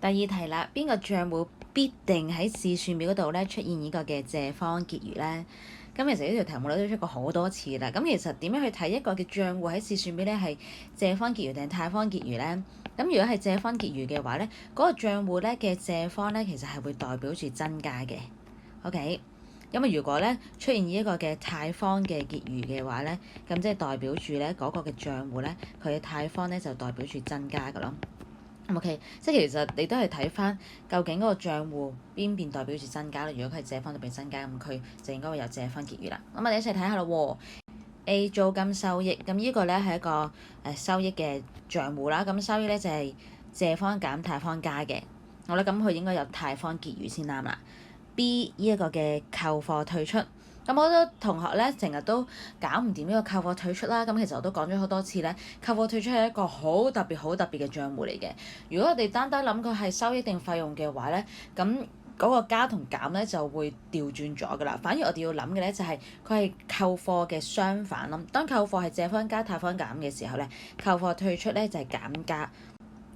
第二題啦，邊個賬戶必定喺試算表嗰度咧出現呢個嘅借方結餘咧？咁其實呢條題目咧都出過好多次啦。咁其實點樣去睇一個嘅賬戶喺試算表咧係借方結餘定貸方結餘咧？咁如果係借方結餘嘅話咧，嗰個賬戶咧嘅借方咧其實係會代表住增加嘅。OK。咁啊，如果咧出現一個嘅貸方嘅結餘嘅話咧，咁即係代表住咧嗰個嘅賬戶咧，佢嘅貸方咧就代表住增加㗎咯。OK，即係其實你都係睇翻究竟嗰個賬戶邊邊代表住增加啦。如果佢係借方代表增加，咁佢就應該會有借方結餘啦。咁我哋一齊睇下咯。A 租金收益，咁呢個咧係一個收益嘅賬戶啦。咁收益咧就係借方減貸方加嘅。好啦，咁佢應該有貸方結餘先啱啦。B 呢一個嘅購貨退出，咁好多同學咧成日都搞唔掂呢個購貨退出啦。咁其實我都講咗好多次咧，購貨退出係一個好特別嘅賬戶嚟嘅。如果我哋單單諗佢係收益定費用嘅話咧，咁嗰個加同減咧就會調轉咗㗎啦。反而我哋要諗嘅咧就係佢係購貨嘅相反咯。當購貨係借方加貸方減嘅時候咧，購貨退出咧就係減加。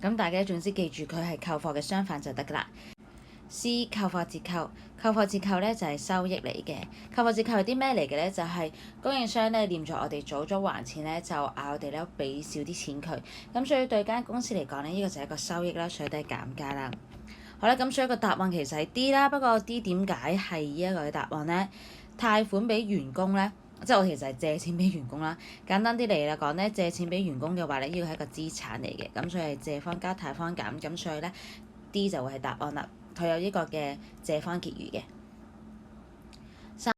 咁大家總之記住佢係購貨嘅相反就得㗎啦。C 購貨折扣，購貨折扣咧就係收益嚟嘅。購貨折扣係啲咩嚟嘅咧？就係供應商咧念住我哋早咗還錢咧，就嗌我哋咧俾少啲錢佢。咁所以對間公司嚟講咧，呢個就係一個收益啦，所以都係減價啦。好啦，咁所以個答案其實係 D 啦。不過 D 點解係呢一個嘅答案咧？貸款俾員工咧，即係我其實係借錢俾員工啦。簡單啲嚟講咧，借錢俾員工嘅話咧，呢個係一個資產嚟嘅。咁所以係借方加貸方減，咁所以咧 D 就會係答案啦。佢有呢個嘅借方結餘嘅。